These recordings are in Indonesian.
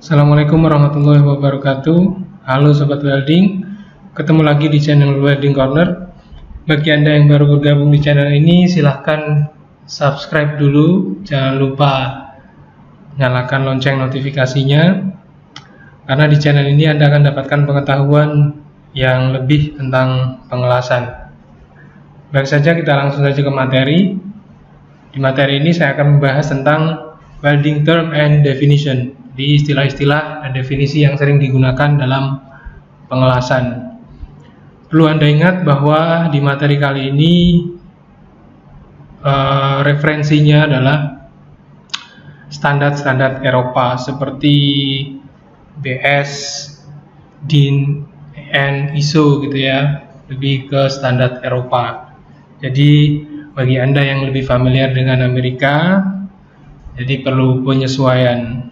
Assalamualaikum warahmatullahi wabarakatuh. Halo Sobat Welding, ketemu lagi di channel Welding Corner. Bagi Anda yang baru bergabung di channel ini, silahkan subscribe dulu. Jangan lupa nyalakan lonceng notifikasinya, karena di channel ini Anda akan dapatkan pengetahuan yang lebih tentang pengelasan. Baik saja, kita langsung saja ke materi. Di materi ini saya akan membahas tentang welding term and definition, di istilah-istilah dan definisi yang sering digunakan dalam pengelasan. Perlu Anda ingat bahwa di materi kali ini referensinya adalah standar-standar Eropa seperti BS, DIN, EN, ISO gitu ya, lebih ke standar Eropa. Jadi bagi Anda yang lebih familiar dengan Amerika, jadi perlu penyesuaian.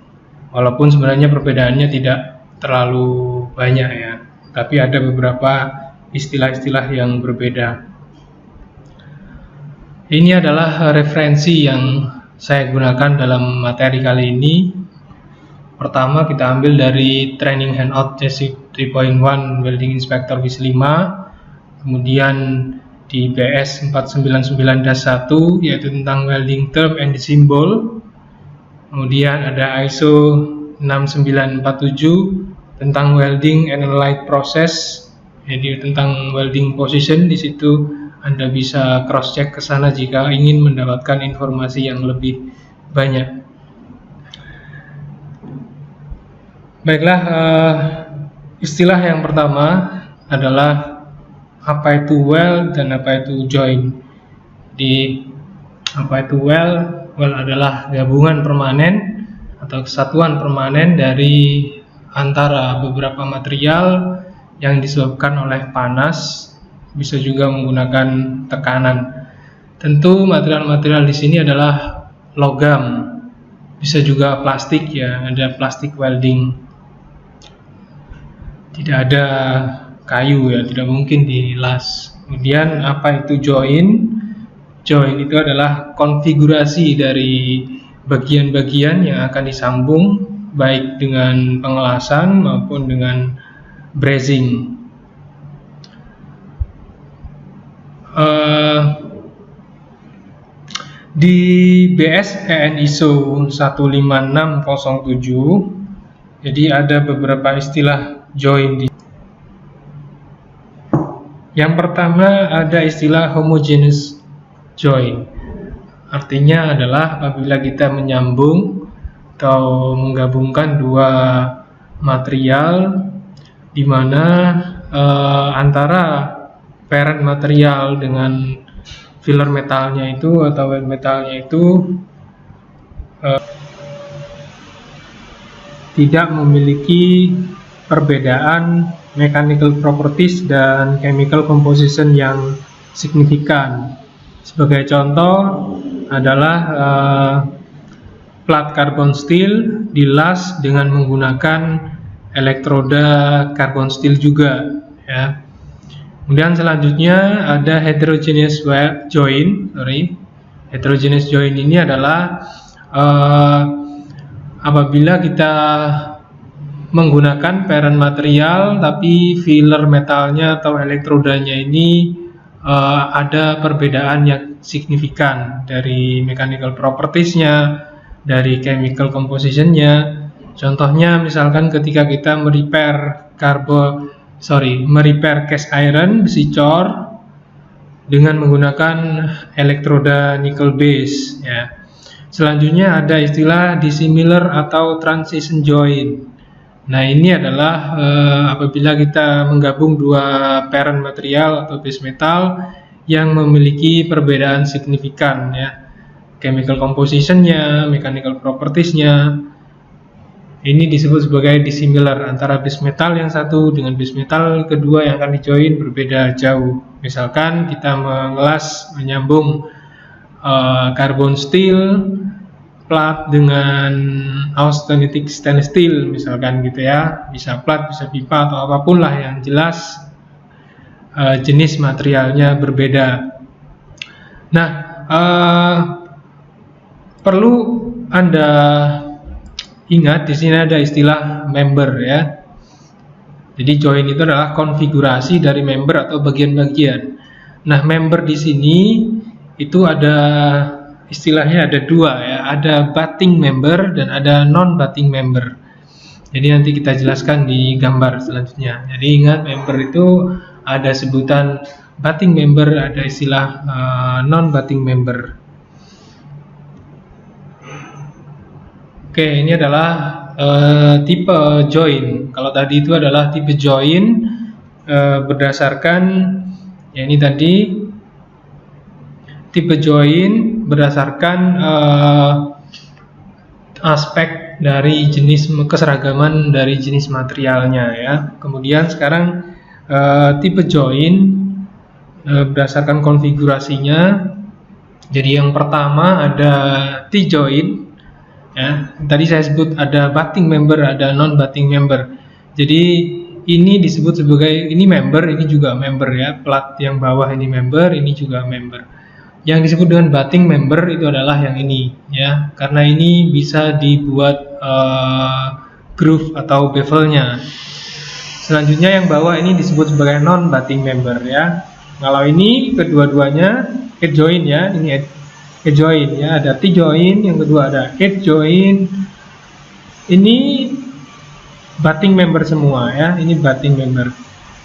Walaupun sebenarnya perbedaannya tidak terlalu banyak ya, tapi ada beberapa istilah-istilah yang berbeda. Ini adalah referensi yang saya gunakan dalam materi kali ini. Pertama kita ambil dari Training Handout Basic 3.1 Welding Inspector WIS 5, kemudian di BS 499-1 yaitu tentang welding term and symbol. Kemudian ada ISO 6947 tentang welding and light process, jadi tentang welding position. Di situ Anda bisa cross check ke sana jika ingin mendapatkan informasi yang lebih banyak. Baiklah, istilah yang pertama adalah apa itu weld dan apa itu join. Di apa itu weld? Weld adalah gabungan permanen atau kesatuan permanen dari antara beberapa material yang disebabkan oleh panas, bisa juga menggunakan tekanan. Tentu material-material di sini adalah logam, bisa juga plastik ya, ada plastik welding. Tidak ada kayu ya, tidak mungkin dilas. Kemudian apa itu join? Join itu adalah konfigurasi dari bagian-bagian yang akan disambung baik dengan pengelasan maupun dengan brazing. Di BS EN ISO 15607, jadi ada beberapa istilah join. Yang pertama ada istilah homogeneous join, artinya adalah apabila kita menyambung atau menggabungkan dua material di mana antara parent material dengan filler metalnya itu atau weld metalnya itu tidak memiliki perbedaan mechanical properties dan chemical composition yang signifikan. Sebagai contoh adalah plat carbon steel dilas dengan menggunakan elektroda carbon steel juga ya. Kemudian selanjutnya ada heterogeneous join. Heterogeneous join ini adalah apabila kita menggunakan parent material tapi filler metalnya atau elektrodanya ini ada perbedaan yang signifikan dari mechanical properties-nya, dari chemical composition-nya. Contohnya misalkan ketika kita merepair cast iron, besi cor, dengan menggunakan elektroda nickel base ya. Selanjutnya ada istilah dissimilar atau transition joint. Nah, ini adalah apabila kita menggabung dua parent material atau base metal yang memiliki perbedaan signifikan ya, chemical composition-nya, mechanical properties-nya. Ini disebut sebagai dissimilar, antara base metal yang satu dengan base metal kedua yang akan dijoin berbeda jauh. Misalkan kita menyambung carbon steel plat dengan austenitic stainless steel misalkan gitu ya, bisa plat, bisa pipa atau apapun lah, yang jelas jenis materialnya berbeda. Nah, perlu Anda Ingat di sini ada istilah member ya. Jadi join itu adalah konfigurasi dari member atau bagian-bagian. Nah, member di sini itu ada istilahnya ada dua ya, ada butting member dan ada non butting member. Jadi nanti kita jelaskan di gambar selanjutnya. Jadi ingat member itu ada sebutan butting member, ada istilah non butting member. Oke, ini adalah tipe join. Kalau tadi itu adalah tipe join berdasarkan ya, ini tadi tipe join berdasarkan aspek dari jenis keseragaman dari jenis materialnya ya. Kemudian sekarang tipe join berdasarkan konfigurasinya. Jadi yang pertama ada T-join ya. Tadi saya sebut ada butting member, ada non butting member. Jadi ini disebut sebagai ini member, ini juga member ya. Plat yang bawah ini member, ini juga member. Yang disebut dengan butting member itu adalah yang ini ya, karena ini bisa dibuat groove atau bevelnya. Selanjutnya yang bawah ini disebut sebagai non butting member ya. Kalau ini kedua-duanya head join ya, ini head join ya, ada T-join, yang kedua ada head join. Ini butting member semua ya, ini butting member.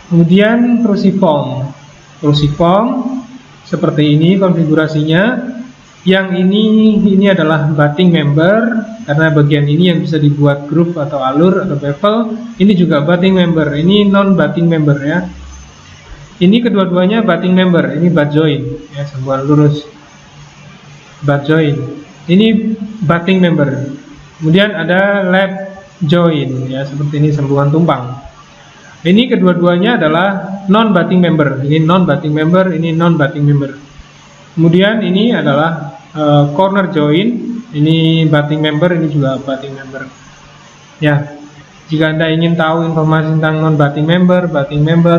Kemudian cruciform seperti ini konfigurasinya. Yang ini adalah butting member karena bagian ini yang bisa dibuat groove atau alur atau bevel. Ini juga butting member, ini non butting member ya. Ini kedua-duanya butting member, ini butt join ya, sambungan lurus. Butt join, ini butting member. Kemudian ada lap join ya, seperti ini sambungan tumpang. Ini kedua-duanya adalah non butting member. Ini non butting member, ini non butting member. Kemudian ini adalah corner join. Ini butting member, ini juga butting member. Ya, jika Anda ingin tahu informasi tentang non butting member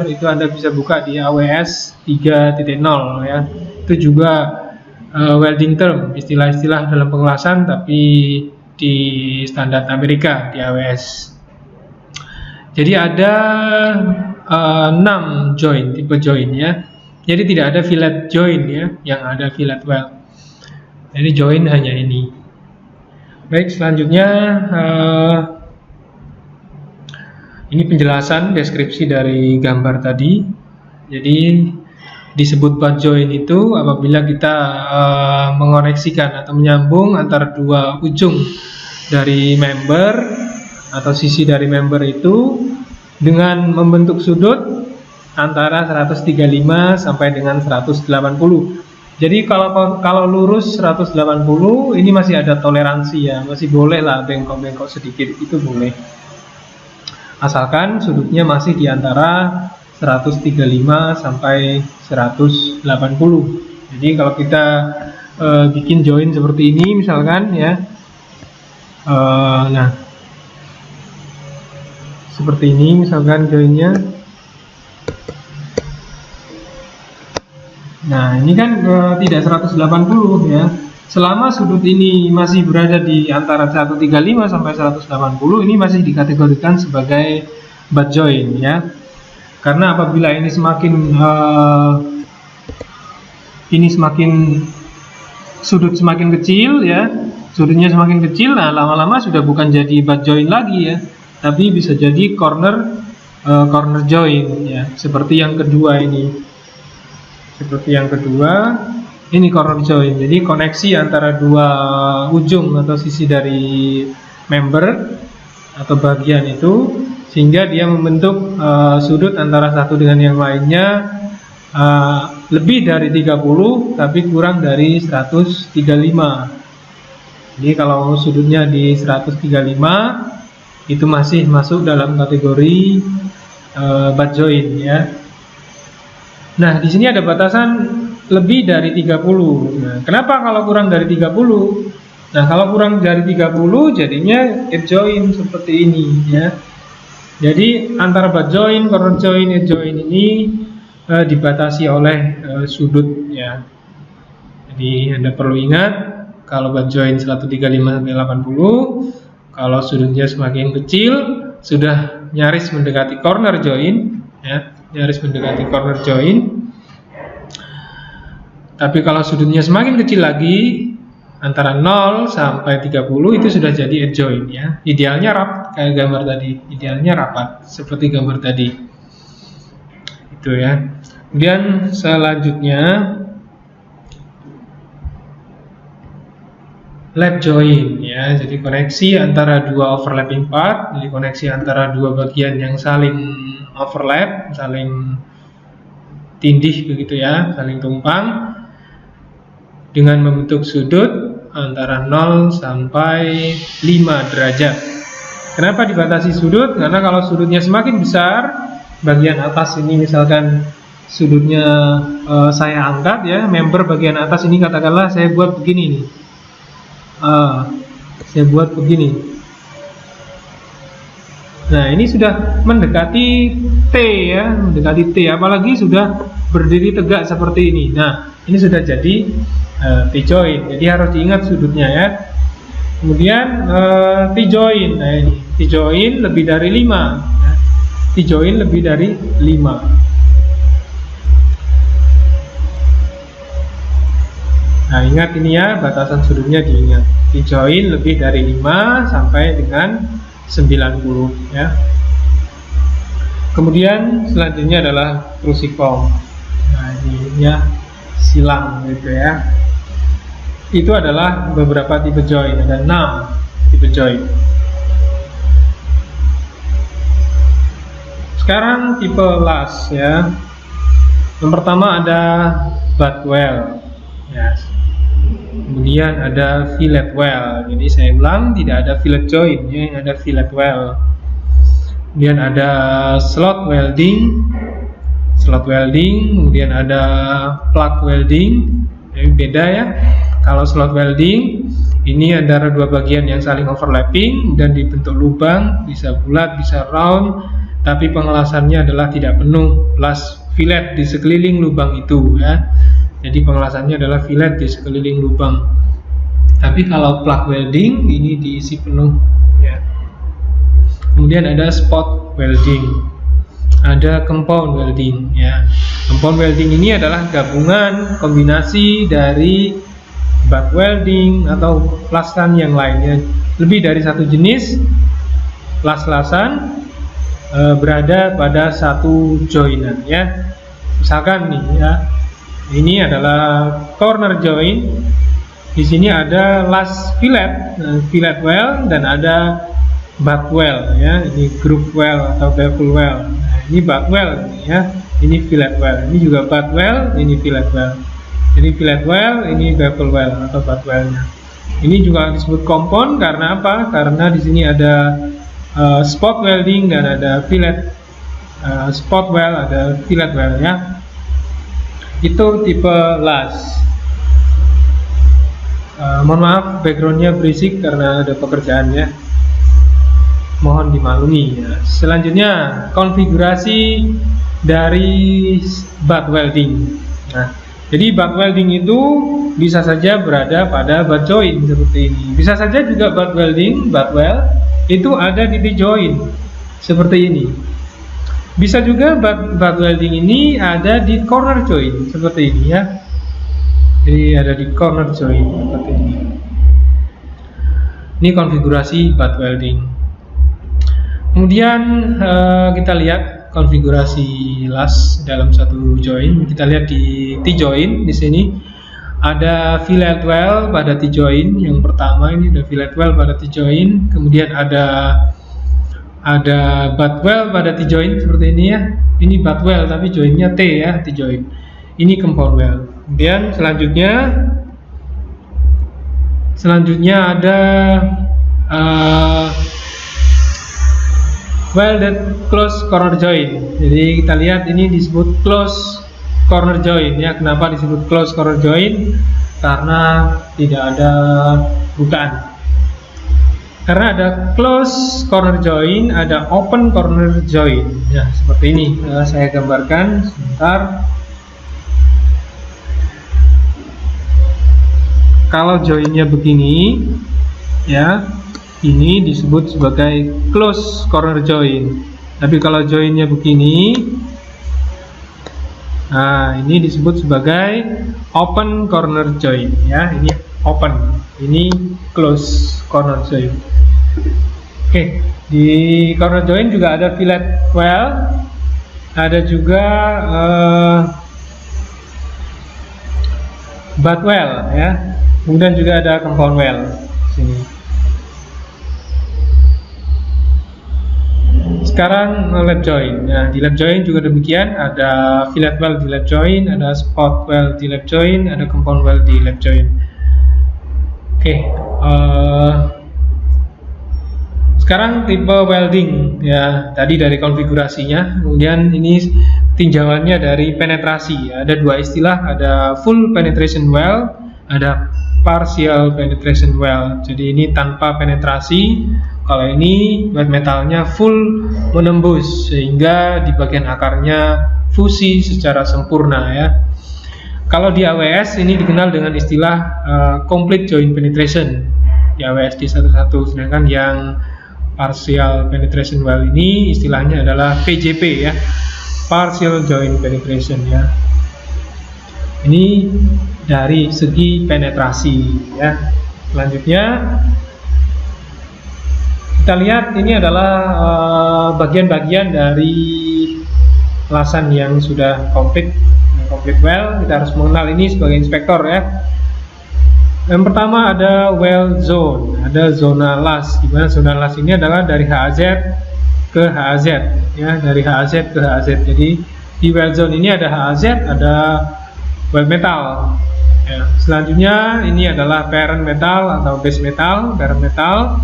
itu Anda bisa buka di AWS 3.0 ya. Itu juga welding term, istilah-istilah dalam pengelasan tapi di standar Amerika di AWS. Jadi ada 6 join, tipe join ya. Jadi tidak ada fillet join ya, yang ada fillet weld. Jadi join hanya ini. Baik, selanjutnya ini penjelasan deskripsi dari gambar tadi. Jadi disebut butt join itu apabila kita mengoneksikan atau menyambung antara dua ujung dari member atau sisi dari member itu dengan membentuk sudut antara 135 sampai dengan 180. Jadi kalau lurus 180 ini masih ada toleransi ya, masih boleh lah bengkok-bengkok sedikit, itu boleh. Asalkan sudutnya masih di antara 135 sampai 180. Jadi kalau kita bikin join seperti ini misalkan ya, nah seperti ini misalkan joinnya. Nah ini kan tidak 180 ya. Selama sudut ini masih berada di antara 135 sampai 180, ini masih dikategorikan sebagai butt join ya. Karena apabila ini semakin sudut semakin kecil ya, sudutnya semakin kecil, nah lama-lama sudah bukan jadi butt join lagi ya, tapi bisa jadi corner join ya. Seperti yang kedua ini. Seperti yang kedua, ini corner join. Jadi koneksi antara dua ujung atau sisi dari member atau bagian itu, sehingga dia membentuk sudut antara satu dengan yang lainnya lebih dari 30 tapi kurang dari 135. Jadi kalau sudutnya di 135 itu masih masuk dalam kategori butt join ya. Nah, di sini ada batasan lebih dari 30. Nah, kenapa kalau kurang dari 30? Nah, kalau kurang dari 30 jadinya head join seperti ini ya. Jadi antara butt join, corner join, head join ini dibatasi oleh sudut ya. Jadi Anda perlu ingat kalau butt join 135 sampai 80, Kalau sudutnya semakin kecil, sudah nyaris mendekati corner join, ya, nyaris mendekati corner join. Tapi kalau sudutnya semakin kecil lagi, antara 0 sampai 30 itu sudah jadi adjoint, ya. Idealnya rapat kayak gambar tadi, idealnya rapat seperti gambar tadi. Itu ya. Kemudian selanjutnya lap join, ya. Jadi koneksi antara dua overlapping part, jadi koneksi antara dua bagian yang saling overlap, saling tindih begitu ya, saling tumpang dengan membentuk sudut antara 0 sampai 5 derajat. Kenapa dibatasi sudut? Karena kalau sudutnya semakin besar, bagian atas ini misalkan sudutnya saya angkat ya, member bagian atas ini katakanlah saya buat begini nih. Saya buat begini. Nah, ini sudah mendekati T ya, mendekati T, apalagi sudah berdiri tegak seperti ini. Nah, ini sudah jadi T-joint, jadi harus diingat sudutnya ya. Kemudian T-joint, nah ini T-joint lebih dari 5 ya. T-joint lebih dari 5. Nah, ingat ini ya, batasan sudutnya diingat. T-joint lebih dari 5 sampai dengan 90 ya. Kemudian selanjutnya adalah cruciform. Nah, ini ya silang gitu ya. Itu adalah beberapa tipe joint, ada 6 tipe joint. Sekarang tipe las ya. Yang pertama ada butt well ya. Kemudian ada fillet well. Jadi saya ulang, tidak ada fillet joint ya, ada fillet well. Kemudian ada slot welding, kemudian ada plug welding. Jadi beda ya. Kalau slot welding ini antara dua bagian yang saling overlapping dan dibentuk lubang, bisa bulat, bisa round, tapi pengelasannya adalah tidak penuh plus fillet di sekeliling lubang itu ya. Jadi pengelasannya adalah fillet di sekeliling lubang. Tapi kalau plug welding ini diisi penuh ya. Kemudian ada spot welding, ada compound welding ya. Compound welding ini adalah gabungan kombinasi dari butt welding atau lasan yang lainnya, lebih dari satu jenis las-lasan berada pada satu joinan ya. Misalkan nih ya, ini adalah corner joint. Di sini ada las fillet, fillet well, dan ada butt well ya. Ini groove well atau bevel well. Nah, ini butt well ya. Ini fillet well. Ini juga butt well. Ini fillet well. Jadi fillet well, ini bevel well atau butt well-nya. Ini juga disebut compound karena apa? Karena di sini ada spot welding dan ada fillet spot well, ada fillet well ya. Itu tipe las. Mohon maaf backgroundnya berisik karena ada pekerjaan ya. Mohon dimaklumi ya. Selanjutnya konfigurasi dari butt welding. Nah, jadi butt welding itu bisa saja berada pada butt joint seperti ini. Bisa saja juga butt welding, butt weld itu ada di T-joint seperti ini. Bisa juga butt welding ini ada di corner joint seperti ini ya. Jadi ada di corner joint seperti ini. Ini konfigurasi butt welding. Kemudian kita lihat konfigurasi las dalam satu joint. Kita lihat di T-joint di sini ada fillet well pada T-joint. Yang pertama ini ada fillet well pada T-joint. Kemudian ada butt well pada T-joint seperti ini ya. Ini butt well tapi jointnya T ya, T-joint. Ini compound well. Kemudian selanjutnya ada welded close corner joint. Jadi kita lihat ini disebut close corner joint ya. Kenapa disebut close corner joint? Karena tidak ada bukaan. Karena ada close corner joint, ada open corner joint. Ya, seperti ini. Saya gambarkan sebentar. Kalau jointnya begini ya, ini disebut sebagai close corner join. Tapi kalau joinnya begini, nah ini disebut sebagai open corner join ya. Ini open, ini close corner join. Oke, di corner join juga ada fillet well, ada juga butt well ya. Kemudian juga ada compound well sini. Sekarang lap join. Nah, di lap join juga demikian, ada fillet well di lap join, ada spot well di lap join, ada compound well di lap join. Oke, sekarang tipe welding ya. Tadi dari konfigurasinya, kemudian ini tinjauannya dari penetrasi. Ada dua istilah, ada full penetration well, ada partial penetration well. Jadi ini tanpa penetrasi. Kalau ini wet metalnya full menembus sehingga di bagian akarnya fusi secara sempurna ya. Kalau di AWS ini dikenal dengan istilah complete joint penetration di AWS D11, sedangkan yang partial penetration well ini istilahnya adalah PJP ya, partial joint penetration ya. Ini dari segi penetrasi ya. Selanjutnya kita lihat ini adalah bagian-bagian dari lasan yang sudah komplit well. Kita harus mengenal ini sebagai inspektor ya. Yang pertama ada well zone, ada zona las, di mana zona las ini adalah dari HAZ ke HAZ ya, dari HAZ ke HAZ. Jadi di well zone ini ada HAZ, ada well metal ya. Selanjutnya ini adalah parent metal atau base metal, parent metal.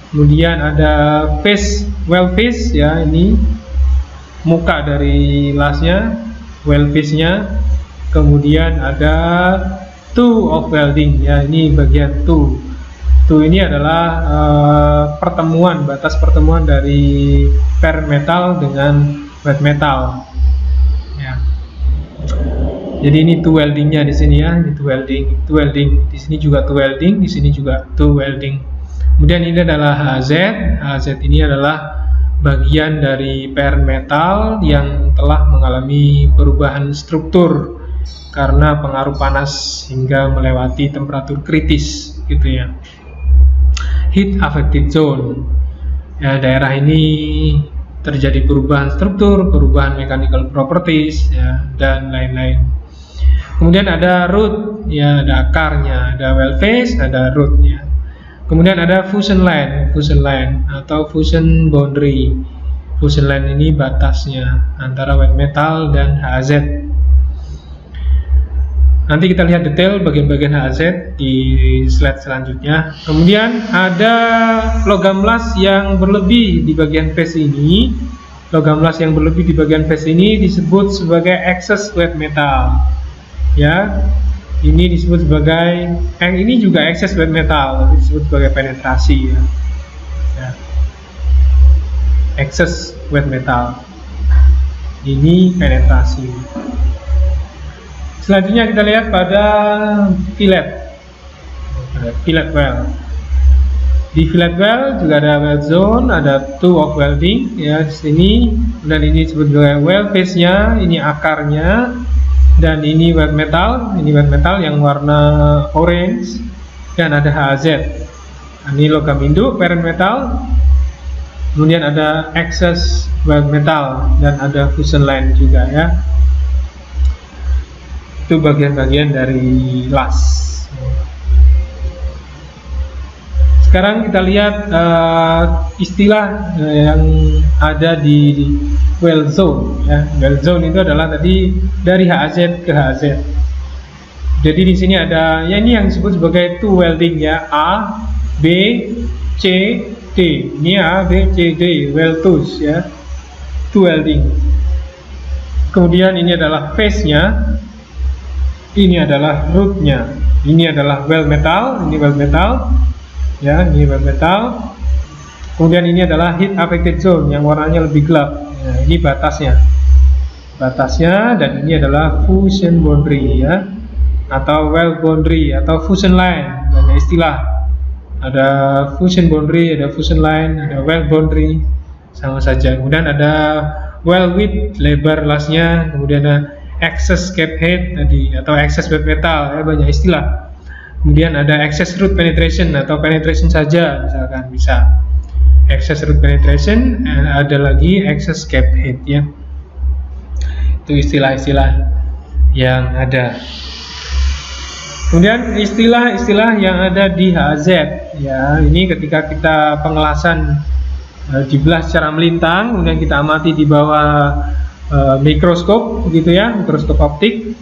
Kemudian ada face, well face ya, ini muka dari lasnya, well face nya. Kemudian ada toe of welding ya, ini bagian toe. Toe ini adalah pertemuan, batas pertemuan dari parent metal dengan wet metal ya. Jadi ini toe weldingnya di sini ya, ini toe welding, di sini juga toe welding, di sini juga toe welding. Kemudian ini adalah HZ. HZ ini adalah bagian dari parent metal yang telah mengalami perubahan struktur karena pengaruh panas hingga melewati temperatur kritis gitu ya. Heat affected zone. Ya, daerah ini terjadi perubahan struktur, perubahan mechanical properties ya, dan lain-lain. Kemudian ada root ya, ada akarnya, ada well face, ada rootnya. Kemudian ada fusion line atau fusion boundary. Fusion line ini batasnya antara wet metal dan HZ. Nanti kita lihat detail bagian-bagian HZ di slide selanjutnya. Kemudian ada logam las yang berlebih di bagian face ini. Logam las yang berlebih di bagian face ini disebut sebagai excess wet metal. Ya. Ini disebut sebagai, ini juga excess wet metal, disebut sebagai penetrasi ya. Ya. Excess wet metal. Ini penetrasi. Selanjutnya kita lihat pada fillet well. Di fillet well juga ada weld zone, ada toe of welding ya di sini, dan ini disebut sebagai well face-nya, ini akarnya. Dan ini wet metal yang warna orange, dan ada HZ. Ini logam induk parent metal. Kemudian ada excess wet metal dan ada fusion line juga ya. Itu bagian-bagian dari las. Sekarang kita lihat istilah yang ada di weld zone ya. Weld zone itu adalah tadi dari HZ ke HZ. Jadi di sini ada ya, ini yang disebut sebagai toe welding ya, A, B, C, D. Ini A, B, C, D, weld toes ya. Toe welding. Kemudian ini adalah face-nya. Ini adalah root-nya. Ini adalah weld metal, ini weld metal. Ya, ini weld metal. Kemudian ini adalah heat affected zone yang warnanya lebih gelap. Nah, ini batasnya, dan ini adalah fusion boundary ya, atau weld boundary atau fusion line, banyak istilah. Ada fusion boundary, ada fusion line, ada well boundary, sama saja. Kemudian ada well width, lebar lasnya, kemudian ada access cap head tadi atau access wet metal, ya, banyak istilah. Kemudian ada access root penetration atau penetration saja, misalkan bisa access root penetration, ada lagi access cap head, ya. Itu istilah-istilah yang ada. Kemudian istilah-istilah yang ada di HAZ, ya, ini ketika kita pengelasan dibelah secara melintang, kemudian kita amati di bawah mikroskop, begitu ya, mikroskop optik,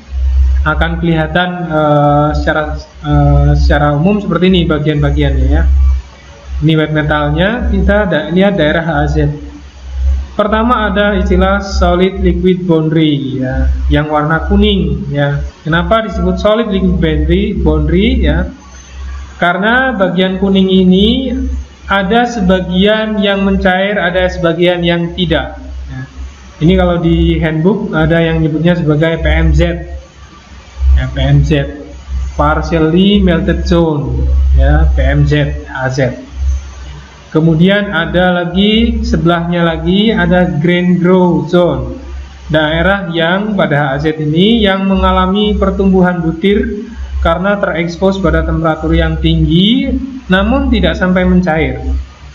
akan kelihatan secara umum seperti ini bagian-bagiannya, ya. Ini wet metalnya, kita lihat daerah HAZ. Pertama ada istilah solid liquid boundary, ya, yang warna kuning, ya. Kenapa disebut solid liquid boundary, ya? Karena bagian kuning ini ada sebagian yang mencair, ada sebagian yang tidak. Ya. Ini kalau di handbook ada yang nyebutnya sebagai PMZ, ya, PMZ, partially melted zone, ya, PMZ, HZ. Kemudian ada lagi sebelahnya lagi ada grain grow zone, daerah yang pada HAZ ini yang mengalami pertumbuhan butir karena terekspos pada temperatur yang tinggi namun tidak sampai mencair,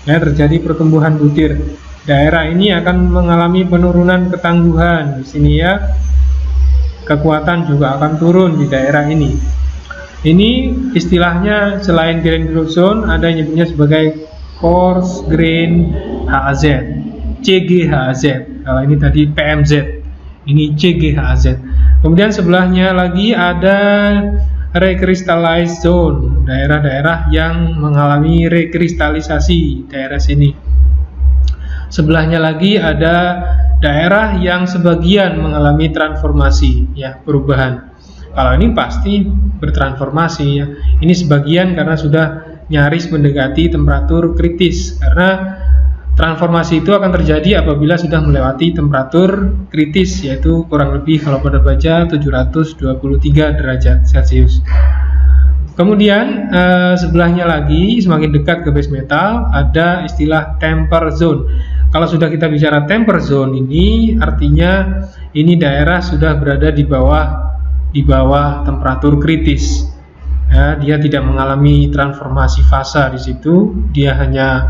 ya, terjadi pertumbuhan butir. Daerah ini akan mengalami penurunan ketangguhan di sini, ya, kekuatan juga akan turun di daerah ini. Ini istilahnya selain grain grow zone ada yang nyebutnya sebagai coarse grain HAZ, CGHAZ. Kalau ini tadi PMZ, ini CGHAZ. Kemudian sebelahnya lagi ada recrystallized zone, daerah-daerah yang mengalami rekristalisasi, daerah sini. Sebelahnya lagi ada daerah yang sebagian mengalami transformasi, ya, perubahan. Kalau ini pasti bertransformasi, ya. Ini sebagian karena sudah nyaris mendekati temperatur kritis, karena transformasi itu akan terjadi apabila sudah melewati temperatur kritis, yaitu kurang lebih kalau pada baja 723 derajat Celcius. Kemudian sebelahnya lagi semakin dekat ke base metal ada istilah temper zone. Kalau sudah kita bicara temper zone ini artinya ini daerah sudah berada di bawah temperatur kritis. Ya, dia tidak mengalami transformasi fase di situ, dia hanya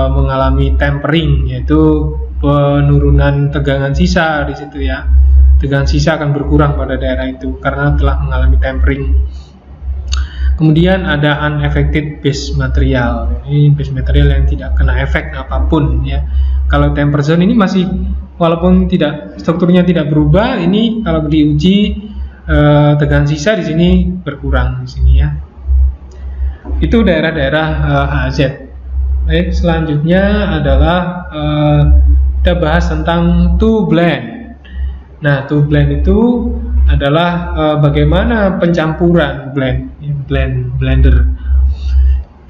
mengalami tempering, yaitu penurunan tegangan sisa di situ, ya. Tegangan sisa akan berkurang pada daerah itu karena telah mengalami tempering. Kemudian ada unaffected base material. Ini base material yang tidak kena efek apapun, ya. Kalau temper zone ini masih, walaupun tidak strukturnya tidak berubah, ini kalau diuji tegangan sisa di sini berkurang di sini, ya. Itu daerah-daerah HAZ. Baik, selanjutnya adalah kita bahas tentang two blend. Nah, two blend itu adalah bagaimana pencampuran blender.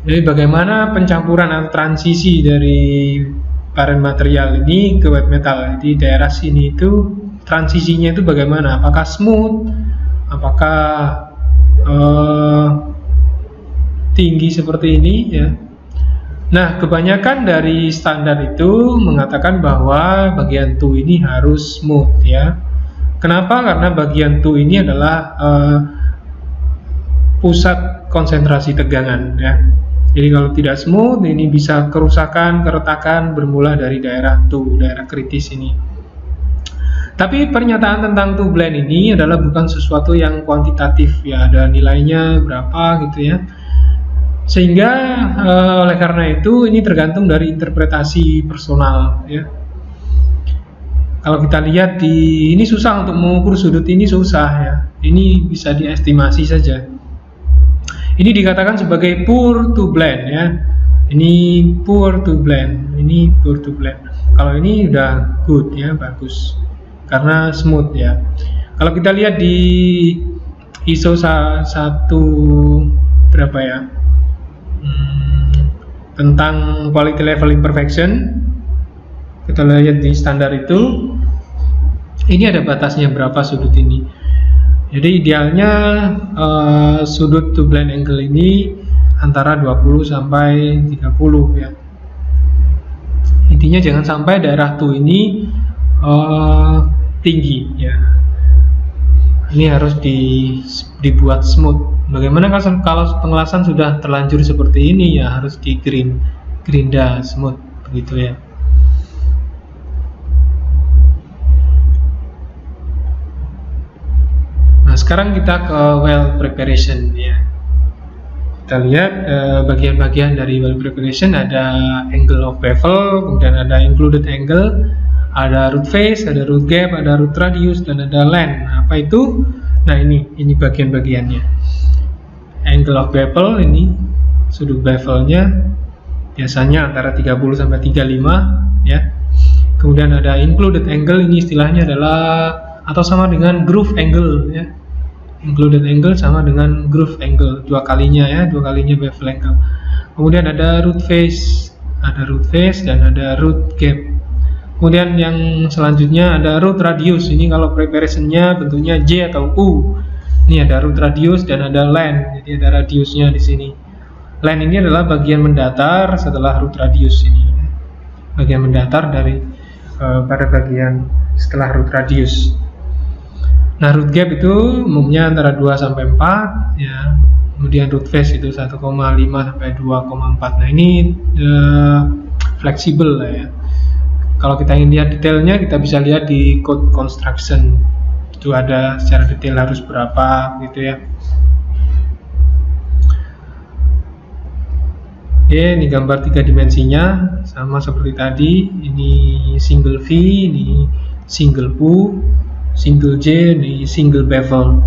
Jadi bagaimana pencampuran atau transisi dari parent material ini ke wet metal. Jadi daerah sini itu transisinya itu bagaimana? Apakah smooth? Apakah tinggi seperti ini, ya? Nah, kebanyakan dari standar itu mengatakan bahwa bagian 2 ini harus smooth, ya. Kenapa? Karena bagian 2 ini adalah pusat konsentrasi tegangan, ya. Jadi kalau tidak smooth ini bisa kerusakan, keretakan bermula dari daerah 2, daerah kritis ini. Tapi pernyataan tentang two blend ini adalah bukan sesuatu yang kuantitatif, ya, ada nilainya berapa gitu, ya. Sehingga oleh karena itu ini tergantung dari interpretasi personal, ya. Kalau kita lihat ini susah untuk mengukur sudut ini, susah, ya. Ini bisa diestimasi saja. Ini dikatakan sebagai poor to blend, ya. Ini poor to blend, ini poor to blend. Kalau ini udah good, ya, bagus. Karena smooth, ya. Kalau kita lihat di ISO 1 berapa, ya, tentang quality level imperfection, kita lihat di standar itu, ini ada batasnya berapa sudut ini. Jadi idealnya sudut to blend angle ini antara 20 sampai 30 ya. Intinya jangan sampai daerah tuh ini tinggi ya. Ini harus dibuat smooth. Bagaimana kalau pengelasan sudah terlanjur seperti ini, ya harus di gerinda smooth begitu ya. Nah, sekarang kita ke well preparation ya. Kita lihat bagian-bagian dari well preparation. Ada angle of bevel, kemudian ada included angle, ada root face, ada root gap, ada root radius, dan ada length. Nah, apa itu? Nah, ini bagian-bagiannya. Angle of bevel, ini sudut bevelnya biasanya antara 30 sampai 35 ya. Kemudian ada included angle, ini istilahnya adalah atau sama dengan groove angle ya. Included angle sama dengan groove angle, dua kalinya bevel angle. Kemudian ada root face, dan ada root gap. Kemudian yang selanjutnya ada root radius. Ini kalau preparationnya bentuknya J atau U. Ini ada root radius dan ada length. Jadi ada radiusnya di sini. Length ini adalah bagian mendatar setelah root radius ini. Bagian mendatar dari pada bagian setelah root radius. Nah, root gap itu umumnya antara 2 sampai 4 ya. Kemudian root face itu 1,5 sampai 2,4. Nah, ini fleksibel lah ya. Kalau kita ingin lihat detailnya, kita bisa lihat di code construction. Itu ada secara detail harus berapa gitu ya. Oke, ini gambar 3 dimensinya sama seperti tadi. Ini single V, ini single U, single J, ini single bevel.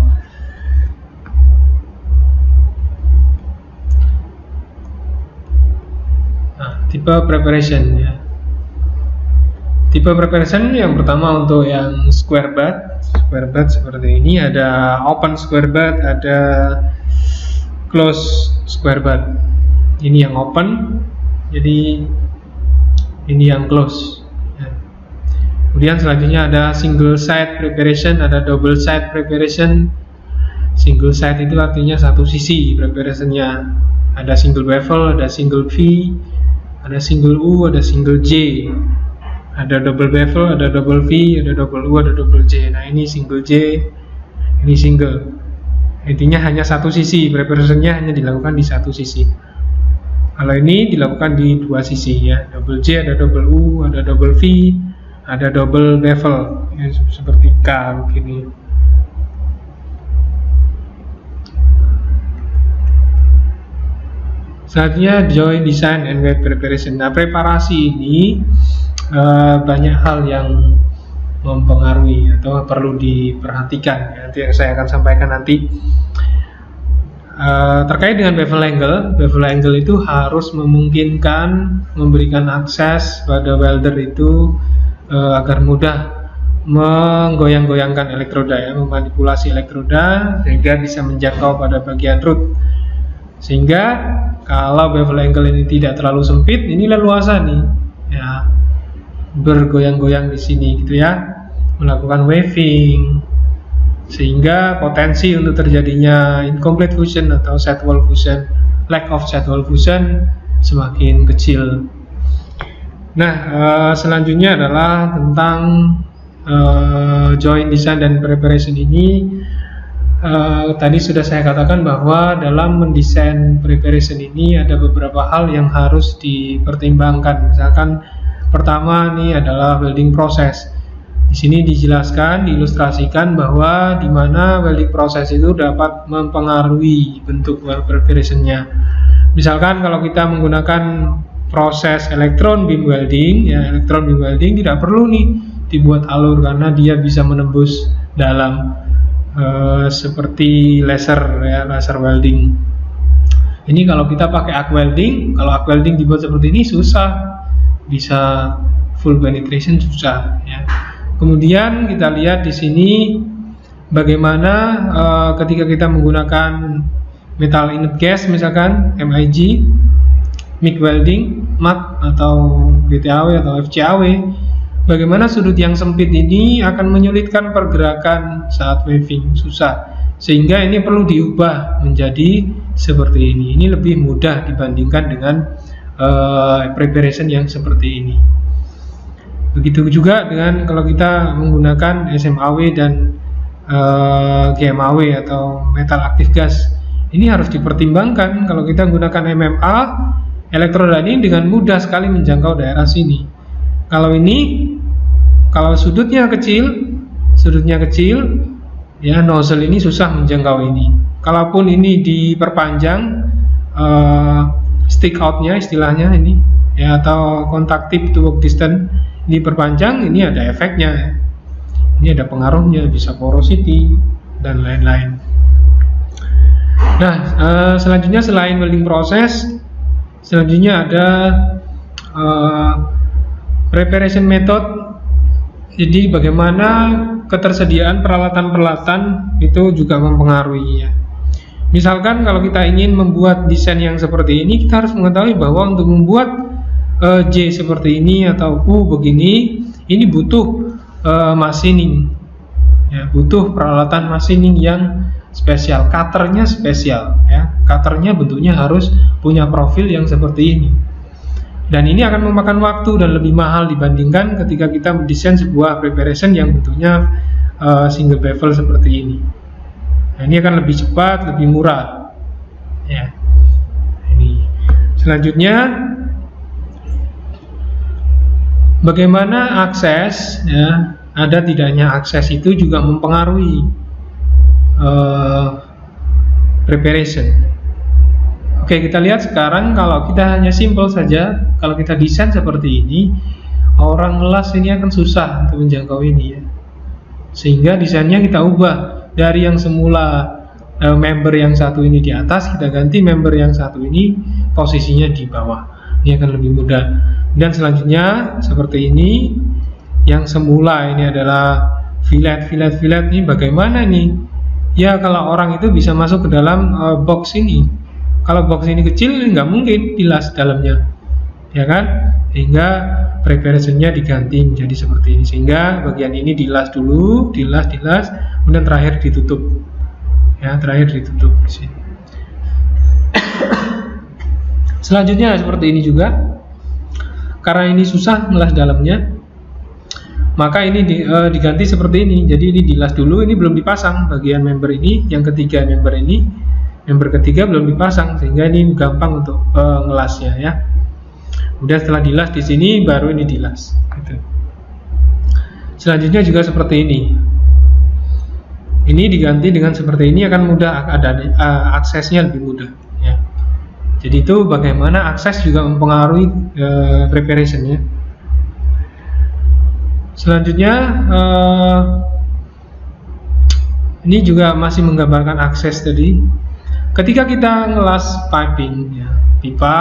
Nah, tipe preparation ya. Tipe preparation yang pertama untuk yang square butt seperti ini, ada open square butt, ada close square butt. Ini yang open, jadi ini yang close. Ya. Kemudian selanjutnya ada single side preparation, ada double side preparation. Single side itu artinya satu sisi preparationnya. Ada single bevel, ada single V, ada single U, ada single J. Ada double bevel, ada double V, ada double U, ada double J. Nah, ini single J, ini single. Intinya hanya satu sisi, preparationnya hanya dilakukan di satu sisi. Kalau ini dilakukan di dua sisi ya. Double J, ada double U, ada double V, ada double bevel. Ya, seperti K begini. Selanjutnya joint design and weld preparation. Nah, preparasi ini banyak hal yang mempengaruhi atau perlu diperhatikan. Nanti saya akan sampaikan nanti. Terkait dengan bevel angle. Bevel angle itu harus memungkinkan memberikan akses pada welder itu agar mudah menggoyang-goyangkan elektroda ya, memanipulasi elektroda sehingga bisa menjangkau pada bagian root. Sehingga kalau bevel angle ini tidak terlalu sempit, ini leluasa nih ya, bergoyang-goyang di sini gitu ya, melakukan waving, sehingga potensi untuk terjadinya incomplete fusion atau sidewall fusion, lack of sidewall fusion semakin kecil. Nah, selanjutnya adalah tentang joint design dan preparation ini. Tadi sudah saya katakan bahwa dalam mendesain preparation ini ada beberapa hal yang harus dipertimbangkan. Misalkan pertama ini adalah welding proses. Di sini dijelaskan, diilustrasikan bahwa di mana welding proses itu dapat mempengaruhi bentuk weld preparation-nya. Misalkan kalau kita menggunakan proses electron beam welding, ya electron beam welding tidak perlu nih dibuat alur karena dia bisa menembus dalam seperti laser ya, laser welding. Ini kalau kita pakai arc welding, kalau arc welding dibuat seperti ini susah. Bisa full penetration susah ya. Kemudian kita lihat di sini bagaimana ketika kita menggunakan metal inert gas misalkan MIG, MIG welding, MAT atau BTAW atau FCAW, bagaimana sudut yang sempit ini akan menyulitkan pergerakan saat waving, susah. sehingga ini perlu diubah menjadi seperti ini. Ini lebih mudah dibandingkan dengan preparation yang seperti ini. Begitu juga dengan kalau kita menggunakan SMAW dan GMAW atau metal aktif gas. Ini harus dipertimbangkan. Kalau kita menggunakan MMA, elektroda ini dengan mudah sekali menjangkau daerah sini. Kalau sudutnya kecil, ya nozzle ini susah menjangkau ini. Kalaupun ini diperpanjang stick outnya istilahnya ini, ya, atau contact tip to work distance ini perpanjang, ini ada efeknya. Ini ada pengaruhnya, bisa porosity dan lain-lain. Nah, selanjutnya selain welding proses, selanjutnya ada preparation method. Jadi bagaimana ketersediaan peralatan-peralatan itu juga mempengaruhi, ya. Misalkan kalau kita ingin membuat desain yang seperti ini, kita harus mengetahui bahwa untuk membuat J seperti ini atau U begini, ini butuh machining, ya, butuh peralatan machining yang spesial, cutternya spesial, ya. Cutternya bentuknya harus punya profil yang seperti ini. Dan ini akan memakan waktu dan lebih mahal dibandingkan ketika kita mendesain sebuah preparation yang bentuknya single bevel seperti ini. Nah, ini akan lebih cepat, lebih murah, ya. Ini selanjutnya, bagaimana akses, ya, ada tidaknya akses itu juga mempengaruhi preparation. Oke, kita lihat sekarang kalau kita hanya simple saja, kalau kita desain seperti ini, orang ngelas ini akan susah untuk menjangkau ini, ya. Sehingga desainnya kita ubah dari yang semula member yang satu ini di atas, kita ganti member yang satu ini posisinya di bawah. Ini akan lebih mudah. Dan selanjutnya seperti ini, yang semula ini adalah fillet ini bagaimana nih? Ya, kalau orang itu bisa masuk ke dalam box ini. Kalau box ini kecil, nggak mungkin dilas dalamnya, ya kan? Sehingga preparationnya diganti menjadi seperti ini. Sehingga bagian ini dilas dulu, dilas, kemudian terakhir ditutup. Ya, terakhir ditutup di sini. Selanjutnya seperti ini juga. Karena ini susah melas dalamnya, maka ini diganti seperti ini. Jadi ini dilas dulu, ini belum dipasang bagian member ini, yang ketiga member ketiga belum dipasang, sehingga ini gampang untuk ngelasnya, ya. Udah setelah dilas di sini baru ini dilas. Gitu. Selanjutnya juga seperti ini. Ini diganti dengan seperti ini, akan mudah, ada aksesnya lebih mudah, ya. Jadi itu bagaimana akses juga mempengaruhi preparationnya. Selanjutnya ini juga masih menggambarkan akses tadi. Ketika kita ngelas piping, ya, pipa,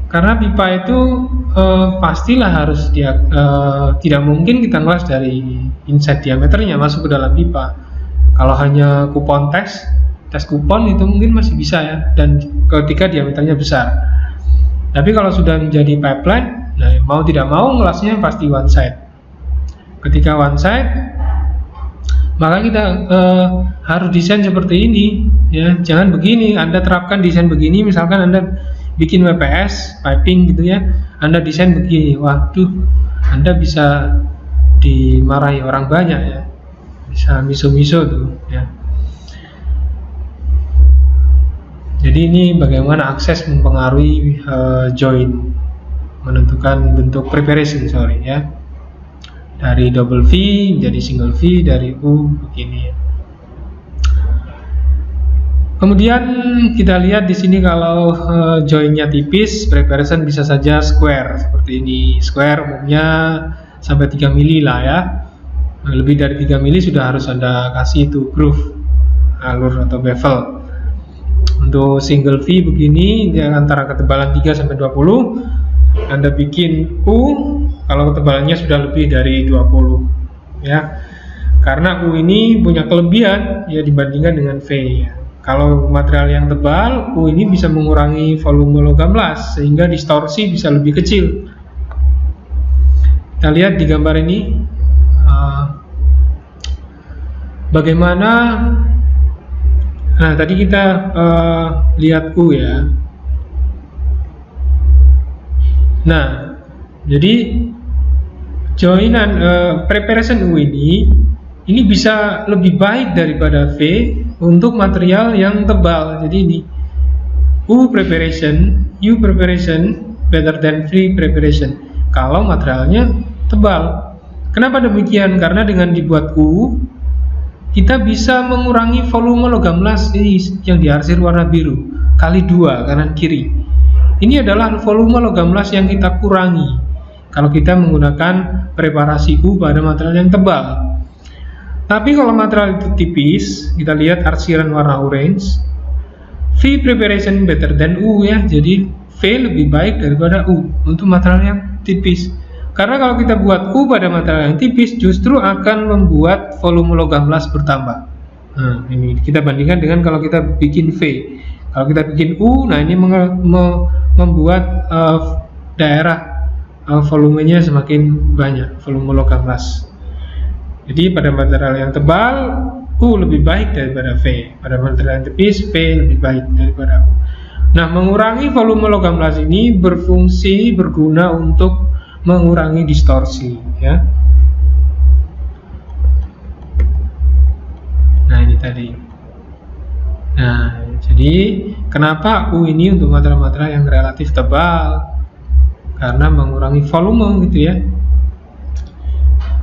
karena pipa itu pastilah harus tidak mungkin kita ngelas dari inside diameternya masuk ke dalam pipa. Kalau hanya kupon tes kupon itu mungkin masih bisa, ya, dan ketika diameternya besar. Tapi kalau sudah menjadi pipeline, nah, mau tidak mau ngelasnya pasti one side. Ketika one side, maka kita harus desain seperti ini, ya. Jangan begini, Anda terapkan desain begini, misalkan Anda bikin WPS piping gitu, ya, Anda desain begini, waduh, Anda bisa dimarahi orang banyak, ya, bisa miso-miso tuh, ya. Jadi ini bagaimana akses mempengaruhi join, menentukan bentuk preparation, ya. Dari double V menjadi single V, dari U begini, ya. Kemudian kita lihat di sini kalau joinnya tipis, preparation bisa saja square seperti ini. Square umumnya sampai 3 mili lah, ya. Lebih dari 3 mili sudah harus Anda kasih itu groove, alur atau bevel. Untuk single V begini, antara ketebalan 3 sampai 20. Anda bikin U kalau ketebalannya sudah lebih dari 20, ya. Karena U ini punya kelebihan, ya, dibandingkan dengan V, ya. Kalau material yang tebal, U ini bisa mengurangi volume logam las, sehingga distorsi bisa lebih kecil. Kita lihat di gambar ini. Bagaimana? Nah, tadi kita lihat U ya. Nah, jadi joinan preparation U ini bisa lebih baik daripada V untuk material yang tebal. Jadi ini U preparation better than V preparation kalau materialnya tebal. Kenapa demikian? Karena dengan dibuat U, kita bisa mengurangi volume logam las ini yang diarsir warna biru kali 2 kanan kiri. Ini adalah volume logam las yang kita kurangi kalau kita menggunakan preparasi U pada material yang tebal. Tapi kalau material itu tipis, kita lihat arsiran warna orange, V preparation better than U ya. Jadi V lebih baik daripada U untuk material yang tipis. Karena kalau kita buat U pada material yang tipis, justru akan membuat volume logam las bertambah. Nah, ini kita bandingkan dengan kalau kita bikin V. Kalau kita bikin U, nah ini membuat daerah volumenya semakin banyak, volume logam las. Jadi pada material yang tebal, U lebih baik daripada V. Pada material yang tipis, V lebih baik daripada U. Nah, mengurangi volume logam las ini berguna untuk mengurangi distorsi ya. Nah, ini tadi. Nah, jadi kenapa U ini untuk material-material yang relatif tebal? Karena mengurangi volume gitu ya.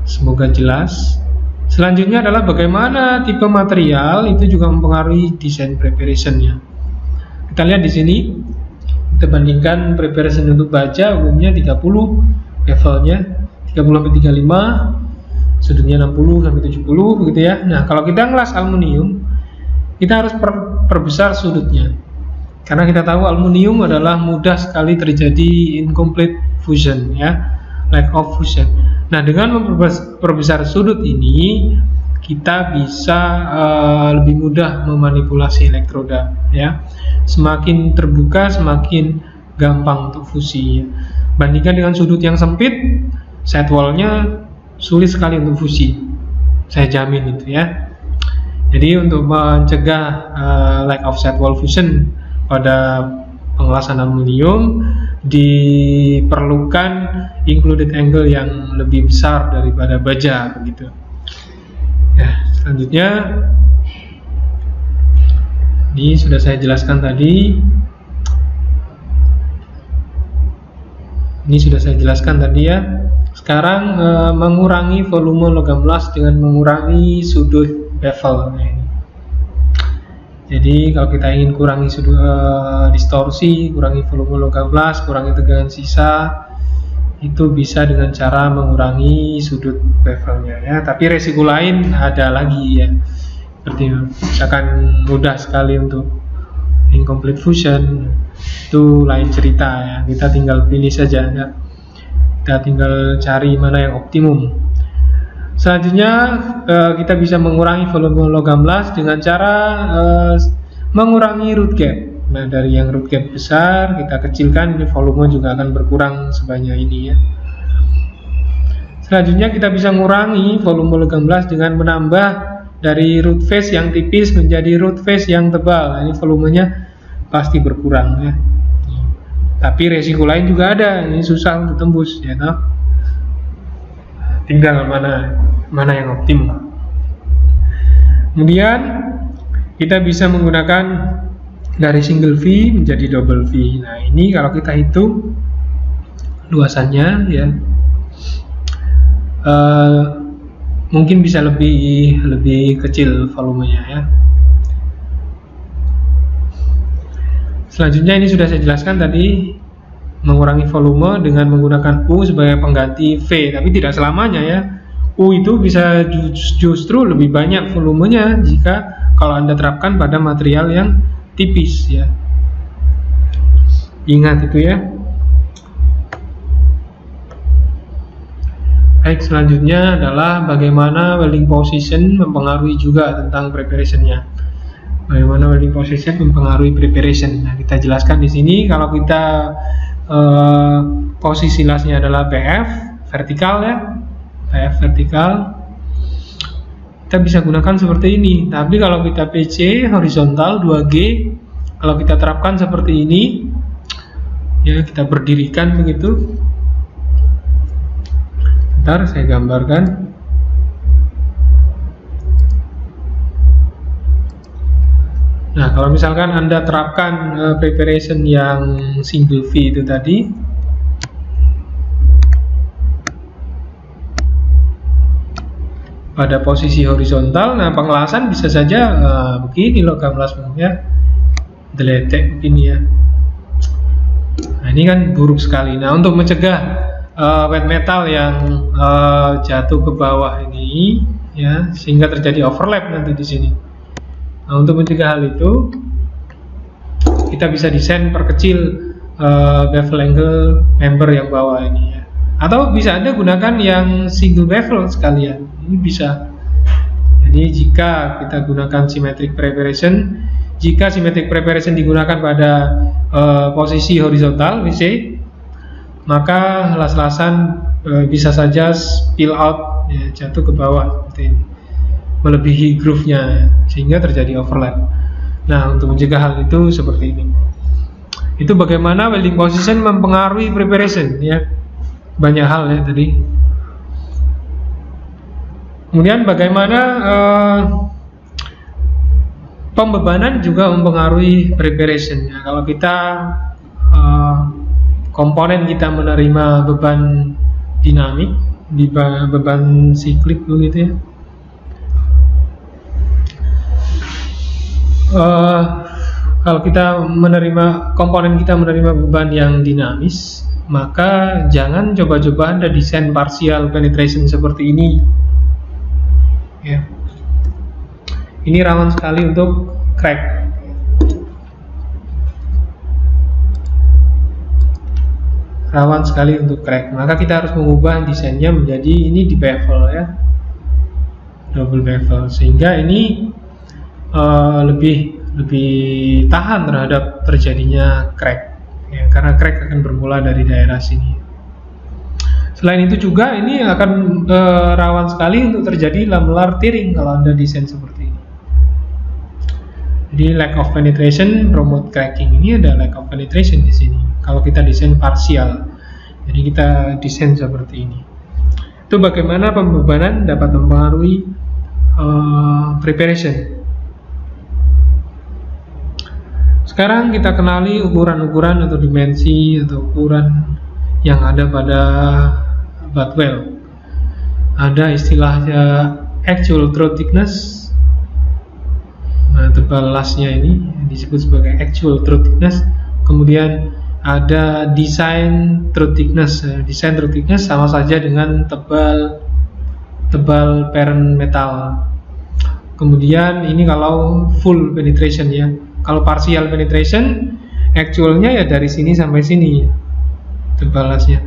Semoga jelas. Selanjutnya adalah bagaimana tipe material itu juga mempengaruhi desain preparation-nya. Kita lihat di sini. Kita bandingkan preparation untuk baja umumnya 30 levelnya 30-35, sudutnya 60-70 begitu ya. Nah, kalau kita ngelas aluminium, kita harus perbesar sudutnya. Karena kita tahu aluminium adalah mudah sekali terjadi incomplete fusion ya, lack of fusion. Nah, dengan memperbesar sudut ini, kita bisa lebih mudah memanipulasi elektroda ya. Semakin terbuka, semakin gampang untuk fusi ya. Bandingkan dengan sudut yang sempit, sidewall-nya sulit sekali untuk fusi. Saya jamin itu ya. Jadi untuk mencegah lack of sidewall fusion pada pengelasan aluminium, diperlukan included angle yang lebih besar daripada baja begitu. Ya, selanjutnya ini sudah saya jelaskan tadi. Ya. Sekarang mengurangi volume logam las dengan mengurangi sudut bevel. Nah, ini. Jadi kalau kita ingin kurangi sudut distorsi, kurangi volume logam las, kurangi tegangan sisa, itu bisa dengan cara mengurangi sudut bevelnya ya. Tapi resiko lain ada lagi ya. Seperti misalkan mudah sekali untuk incomplete fusion, itu lain cerita ya. Kita tinggal pilih saja ya. Kita tinggal cari mana yang optimum. Selanjutnya kita bisa mengurangi volume logam las dengan cara mengurangi root gap. Nah, dari yang root gap besar kita kecilkan, ini volume juga akan berkurang sebanyak ini ya. Selanjutnya kita bisa mengurangi volume logam las dengan menambah dari root face yang tipis menjadi root face yang tebal. Nah, ini volumenya pasti berkurang ya. Tapi resiko lain juga ada, ini susah untuk tembus ya toh. Tinggal mana yang optimum. Kemudian kita bisa menggunakan dari single V menjadi double V. Nah, ini kalau kita hitung luasannya ya, mungkin bisa lebih kecil volumenya ya. Selanjutnya ini sudah saya jelaskan tadi, mengurangi volume dengan menggunakan U sebagai pengganti V, tapi tidak selamanya ya. U itu bisa justru lebih banyak volumenya jika kalau Anda terapkan pada material yang tipis ya. Ingat itu ya. Baik, selanjutnya adalah bagaimana welding position mempengaruhi juga tentang preparation-nya. Bagaimana welding position mempengaruhi preparation. Nah, kita jelaskan di sini kalau kita posisi lasnya adalah PF vertikal ya, PF vertikal. kita bisa gunakan seperti ini. Tapi kalau kita PC horizontal 2G, kalau kita terapkan seperti ini, ya kita berdirikan begitu. Bentar, saya gambarkan. Nah, kalau misalkan Anda terapkan preparation yang single V itu tadi, pada posisi horizontal, nah pengelasan bisa saja begini loh gambarnya, deletek begini ya. Nah, ini kan buruk sekali. Nah, untuk mencegah wet metal yang jatuh ke bawah ini, ya, sehingga terjadi overlap nanti di sini. Nah, untuk mencegah hal itu, kita bisa desain perkecil bevel angle member yang bawah ini ya. Atau bisa Anda gunakan yang single bevel sekalian. Ini bisa. Jadi jika kita gunakan symmetric preparation, jika symmetric preparation digunakan pada posisi horizontal, WC, maka las-lasan bisa saja spill out, ya, jatuh ke bawah seperti ini, melebihi groove-nya sehingga terjadi overlap. Nah, untuk mencegah hal itu seperti ini. Itu bagaimana welding position mempengaruhi preparation, ya. Banyak hal ya tadi. Kemudian bagaimana pembebanan juga mempengaruhi preparation, ya. Kalau kita komponen kita menerima beban dinamik, beban siklik begitu ya. Kalau kita menerima komponen kita menerima beban yang dinamis, maka jangan coba-coba Anda desain partial penetration seperti ini, ya. Ini rawan sekali untuk crack. Rawan sekali untuk crack. Maka kita harus mengubah desainnya menjadi ini di bevel, ya, double bevel, sehingga ini lebih tahan terhadap terjadinya crack, ya, karena crack akan bermula dari daerah sini. Selain itu juga ini akan rawan sekali untuk terjadi lamellar tearing kalau Anda desain seperti ini. Jadi lack of penetration promote cracking. Ini ada lack of penetration di sini kalau kita desain parsial. Jadi kita desain seperti ini. Itu bagaimana pembebanan dapat mempengaruhi preparation. Sekarang kita kenali ukuran-ukuran atau dimensi atau ukuran yang ada pada butt weld. Ada istilahnya actual throat thickness. Nah, tebal lasnya ini disebut sebagai actual throat thickness. Kemudian ada design throat thickness. Design throat thickness sama saja dengan tebal parent metal. Kemudian ini kalau full penetration, ya. Kalau partial penetration, actualnya ya dari sini sampai sini, tebal lasnya.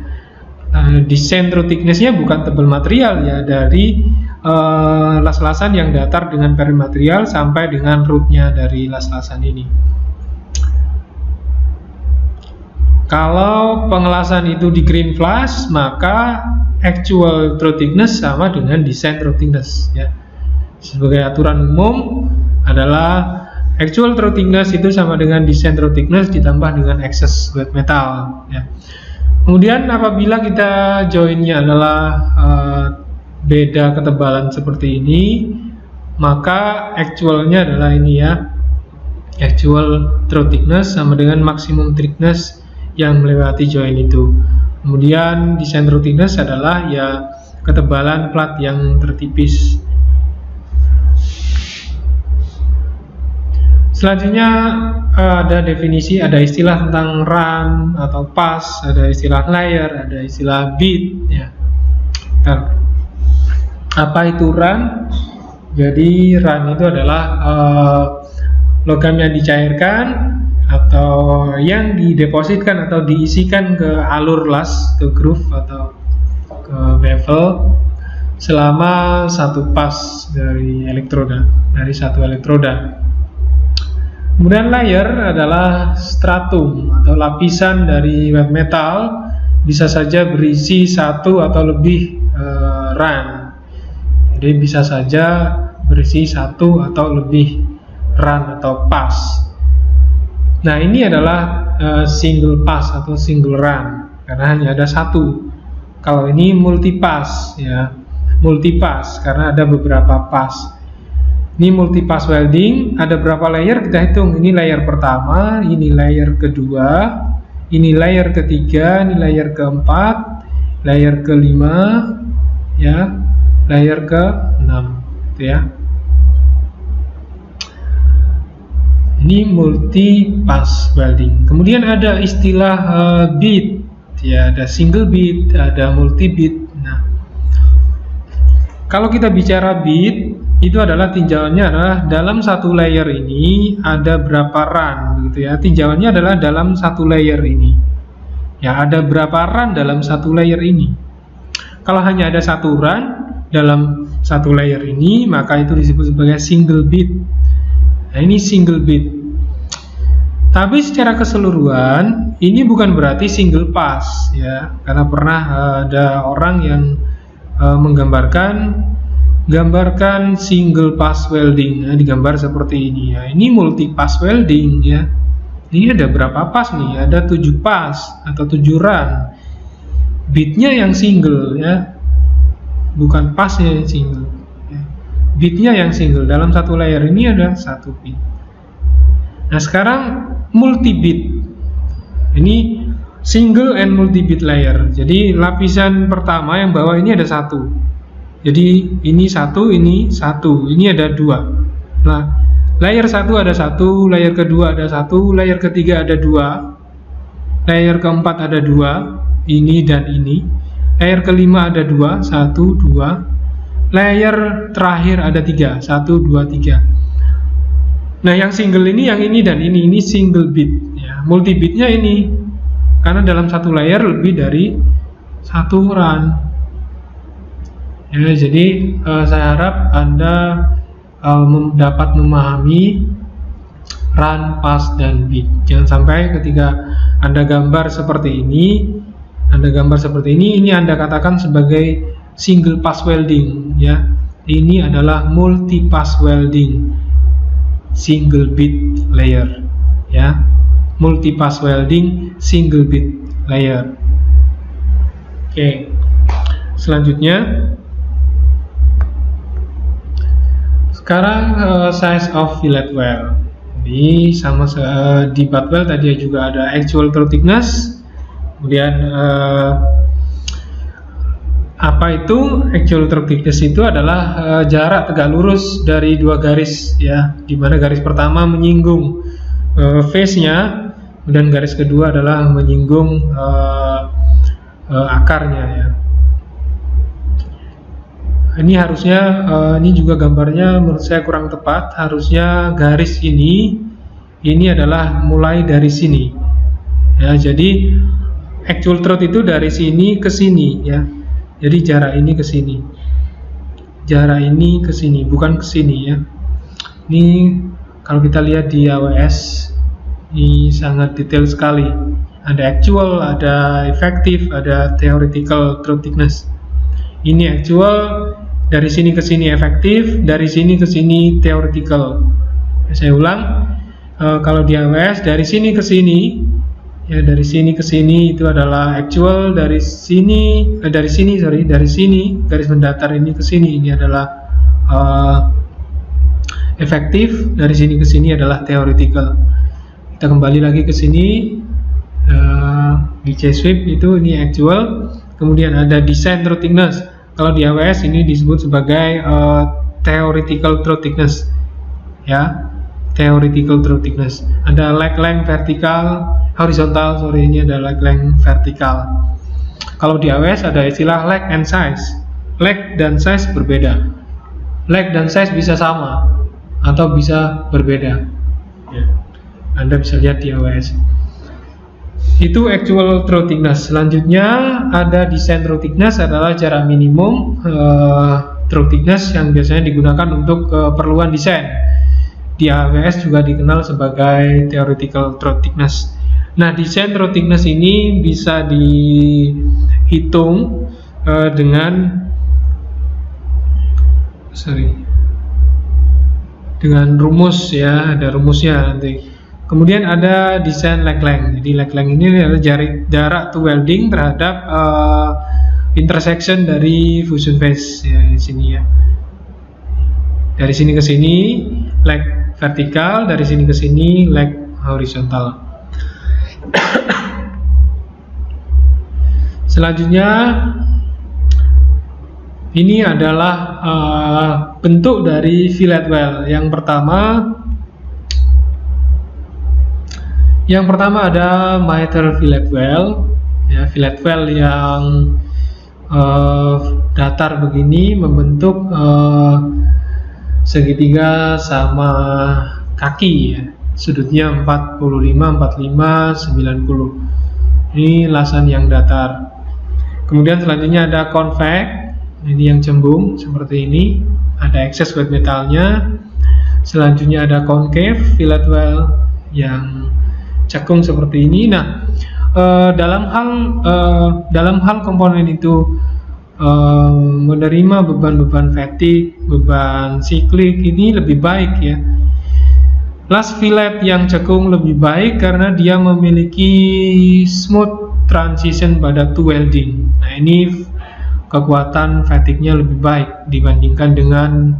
Design throat thickness-nya bukan tebal material, ya, dari las-lasan yang datar dengan parent material sampai dengan root-nya dari las-lasan ini. Kalau pengelasan itu di green flash, maka actual throat thickness sama dengan design throat thickness, ya. Sebagai aturan umum adalah actual throat thickness itu sama dengan design throat thickness ditambah dengan excess wet metal, ya. Kemudian apabila kita joinnya adalah beda ketebalan seperti ini, maka actualnya adalah ini, ya, actual throat thickness sama dengan maximum thickness yang melewati join itu. Kemudian design throat thickness adalah, ya, ketebalan plat yang tertipis. Selanjutnya ada definisi, ada istilah tentang run atau pass, ada istilah layer, ada istilah bead, ya. Apa itu run? Jadi run itu adalah logam yang dicairkan atau yang didepositkan atau diisikan ke alur las, ke groove atau ke bevel selama satu pas dari elektroda, dari satu elektroda. Kemudian layer adalah stratum atau lapisan dari wet metal, bisa saja berisi satu atau lebih run. Jadi bisa saja berisi satu atau lebih run atau pass. Nah, ini adalah single pass atau single run karena hanya ada satu. Kalau ini multi pass ya, multi pass karena ada beberapa pass. Ini multi pass welding, ada berapa layer kita hitung. Ini layer pertama, ini layer kedua, ini layer ketiga, ini layer keempat, layer kelima, ya, layer ke-6, gitu ya. Ini multi pass welding. Kemudian ada istilah bit, ya, ada single bit, ada multi bit. Nah, kalau kita bicara bit, itu adalah tinjauannya adalah dalam satu layer ini ada berapa run, gitu ya. Tinjauannya adalah dalam satu layer ini. Ya, ada berapa run dalam satu layer ini. Kalau hanya ada satu run dalam satu layer ini, maka itu disebut sebagai single bit. Nah, ini single bit. Tapi secara keseluruhan ini bukan berarti single pass, ya. Karena pernah ada orang yang menggambarkan single pass welding, ya, digambar seperti ini ya. Ini multi pass welding ya. Ini ada berapa pass nih? Ada 7 pass atau 7 run. Bitnya yang single ya. Bukan passnya yang single. Ya. Bitnya yang single. Dalam satu layer ini ada satu bit. Nah, sekarang multi bit. Ini single and multi bit layer. Jadi lapisan pertama yang bawah ini ada satu. Jadi ini satu, ini satu, ini ada dua. Nah, layer satu ada satu, layer kedua ada satu, layer ketiga ada dua, layer keempat ada dua, ini dan ini. Layer kelima ada dua, satu, dua. Layer terakhir ada tiga, satu, dua, tiga. Nah, yang single ini, yang ini dan ini single bit. Ya, multi bitnya ini, karena dalam satu layer lebih dari satu run. Ya, jadi saya harap Anda dapat memahami run, pass, dan bit. Jangan sampai ketika Anda gambar seperti ini, ini Anda katakan sebagai single pass welding. Ya, ini adalah multi pass welding, single bit layer. Ya, multi pass welding, single bit layer. Oke, selanjutnya. Sekarang size of fillet weld. Jadi sama di butt weld tadi juga ada actual through thickness. Kemudian apa itu actual through thickness? Itu adalah jarak tegak lurus dari dua garis, ya, di mana garis pertama menyinggung face-nya, kemudian garis kedua adalah menyinggung akarnya, ya. Ini harusnya, ini juga gambarnya menurut saya kurang tepat. Harusnya garis ini adalah mulai dari sini. Ya, jadi actual truth itu dari sini ke sini, ya. Jadi jarak ini ke sini, jarak ini ke sini, bukan ke sini, ya. Ini kalau kita lihat di AWS, ini sangat detail sekali. Ada actual, ada effective, ada theoretical truth thickness. Ini actual, dari sini ke sini efektif, dari sini ke sini theoretical. Saya ulang, kalau di AWS dari sini ke sini, ya, dari sini ke sini itu adalah actual, dari sini garis mendatar ini ke sini, ini adalah efektif, dari sini ke sini adalah theoretical. Kita kembali lagi ke sini, di JSweep itu ini actual, kemudian ada design through thickness. Kalau di AWS ini disebut sebagai theoretical through thickness, ya, theoretical through thickness. Ada leg length vertikal, horizontal, ini ada leg length vertikal. Kalau di AWS ada istilah leg and size. Leg dan size berbeda. Leg dan size bisa sama atau bisa berbeda. Ya. Anda bisa lihat di AWS. Itu actual through thickness. Selanjutnya ada design through thickness, adalah jarak minimum through thickness yang biasanya digunakan untuk keperluan desain. Di AWS juga dikenal sebagai theoretical through thickness. Nah, design through thickness ini bisa dihitung dengan dengan rumus ya, ada rumusnya nanti. Kemudian ada desain lag length. Jadi lag length ini adalah jarak to welding terhadap intersection dari fusion phase ya, di sini ya. Dari sini ke sini lag vertikal, dari sini ke sini lag horizontal. Selanjutnya ini adalah bentuk dari fillet weld. Yang pertama ada mitral fillet weld. Ya, fillet weld yang datar begini membentuk segitiga sama kaki ya. Sudutnya 45, 45, 90. Ini lasan yang datar. Kemudian selanjutnya ada convex, ini yang cembung seperti ini, ada excess weight metalnya. Selanjutnya ada concave fillet weld yang cekung seperti ini. Nah, dalam hal komponen itu menerima beban-beban fatigue, beban siklik ini lebih baik ya. Last fillet yang cekung lebih baik karena dia memiliki smooth transition pada to welding. Nah, ini kekuatan fatigue-nya lebih baik dibandingkan dengan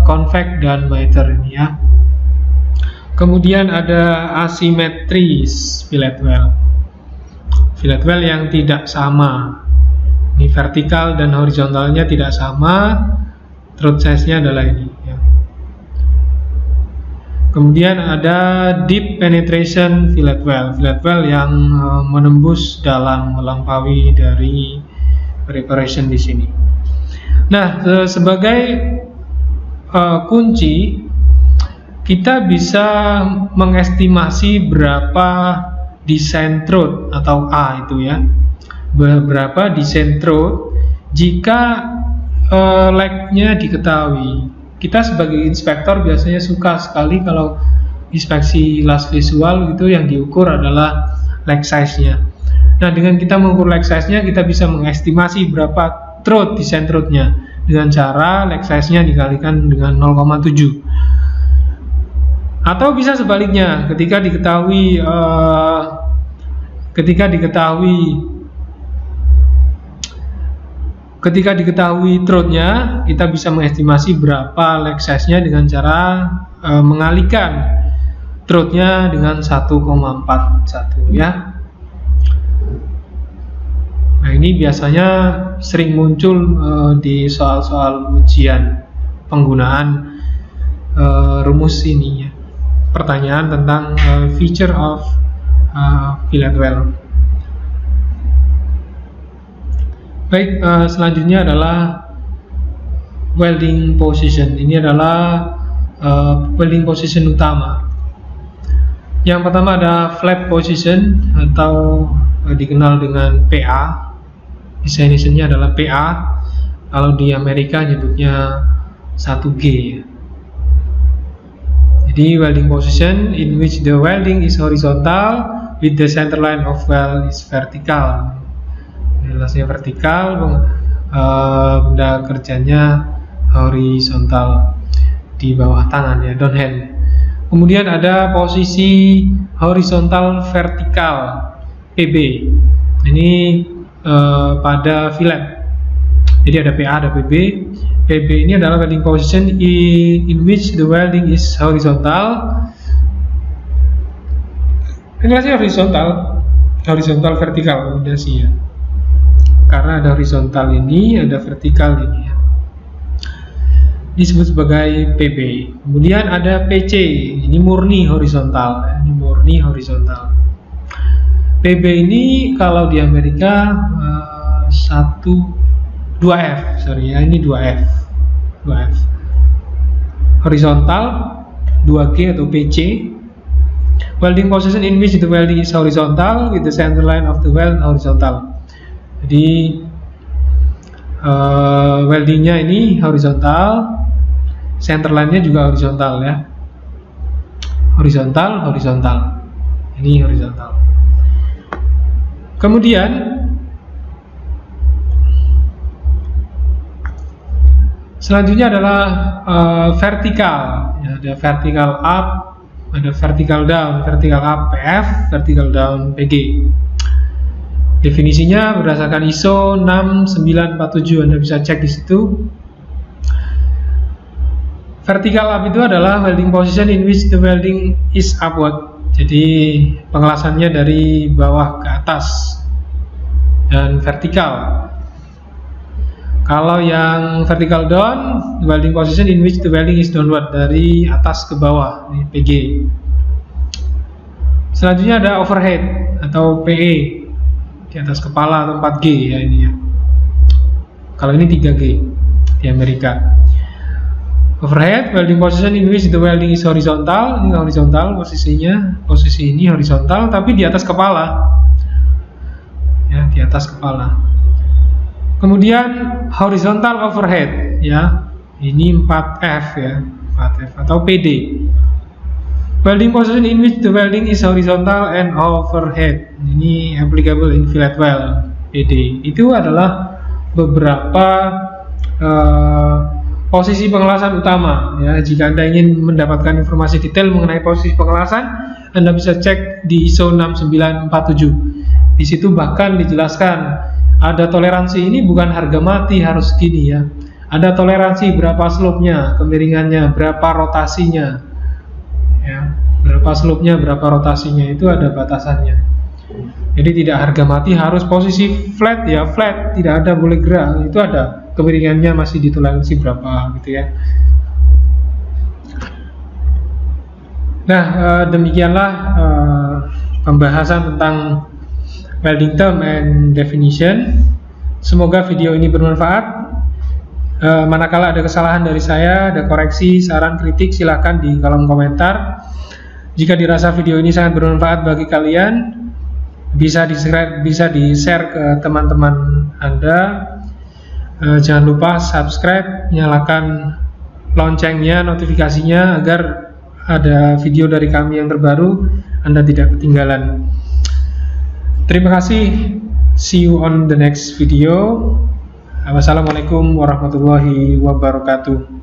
convex dan mitral ini ya. Kemudian ada asymmetries fillet weld. Fillet weld yang tidak sama. Ini vertikal dan horizontalnya tidak sama. Throat size-nya adalah ini ya. Kemudian ada deep penetration fillet weld yang menembus dalam, melampaui dari preparation di sini. Nah, sebagai kunci kita bisa mengestimasi berapa design throat atau A itu ya, berapa design throat jika lag-nya diketahui. Kita sebagai inspektor biasanya suka sekali kalau inspeksi last visual itu yang diukur adalah lag size-nya. Nah, dengan kita mengukur lag size-nya, kita bisa mengestimasi berapa throat, design throat-nya dengan cara lag size-nya dikalikan dengan 0,7. Atau bisa sebaliknya, ketika diketahui throat-nya, kita bisa mengestimasi berapa lag size-nya dengan cara mengalihkan throat-nya dengan 1,41 ya. Nah, ini biasanya sering muncul di soal-soal ujian penggunaan rumus ini ya. Pertanyaan tentang feature of fillet weld. Baik, selanjutnya adalah welding position. Ini adalah welding position utama. Yang pertama ada flat position atau dikenal dengan PA. Definition-nya adalah PA. Kalau di Amerika nyebutnya 1G. Jadi welding position in which the welding is horizontal with the center line of weld is vertical. Jelasnya vertikal, benda kerjanya horizontal di bawah tangan ya, down hand. Kemudian ada posisi horizontal vertikal PB. Ini pada fillet. Jadi ada PA, ada PB. PB ini adalah welding position in which the welding is horizontal. Jelasnya horizontal vertikal kombinasi ya. Karena ada horizontal ini, ada vertikal ini ya. Disebut sebagai PB. Kemudian ada PC, ini murni horizontal. Ini murni horizontal. PB ini kalau di Amerika 2F, sorry ya, ini 2F. Horizontal 2G atau PC. Welding position in which the welding is horizontal with the center line of the weld horizontal. Jadi weldingnya ini horizontal, center line-nya juga horizontal ya. Horizontal. Ini horizontal. Kemudian Selanjutnya adalah vertikal. Ya, ada vertikal up, ada vertikal down, vertikal up PF, vertikal down PG. Definisinya berdasarkan ISO 6947, Anda bisa cek di situ. Vertical up itu adalah welding position in which the welding is upward. Jadi pengelasannya dari bawah ke atas dan vertikal. Kalau yang vertical down, the welding position in which the welding is downward, dari atas ke bawah, ini PG. Selanjutnya ada overhead atau PE, di atas kepala atau 4G ya ini ya. Kalau ini 3G di Amerika. Overhead, welding position in which the welding is horizontal, ini horizontal posisinya, posisi ini horizontal tapi di atas kepala. Ya, di atas kepala. Kemudian horizontal overhead ya, ini 4F ya, 4F atau PD. Welding position in which the welding is horizontal and overhead, ini applicable in fillet weld PD. Itu adalah beberapa posisi pengelasan utama ya. Jika Anda ingin mendapatkan informasi detail mengenai posisi pengelasan, Anda bisa cek di ISO 6947. Di situ bahkan dijelaskan ada toleransi, ini bukan harga mati harus gini ya. Ada toleransi berapa slope-nya, kemiringannya, berapa rotasinya. Ya, berapa slope-nya, berapa rotasinya, itu ada batasannya. Jadi tidak harga mati harus posisi flat ya, flat, tidak ada boleh gerak, itu ada kemiringannya masih ditoleransi berapa gitu ya. Nah, demikianlah pembahasan tentang welding term and definition. Semoga video ini bermanfaat. Manakala ada kesalahan dari saya, ada koreksi, saran, kritik, silakan di kolom komentar. Jika dirasa video ini sangat bermanfaat bagi kalian, bisa di-share ke teman-teman Anda. Jangan lupa subscribe, nyalakan loncengnya, notifikasinya agar ada video dari kami yang terbaru Anda tidak ketinggalan. Terima kasih. See you on the next video. Wassalamualaikum warahmatullahi wabarakatuh.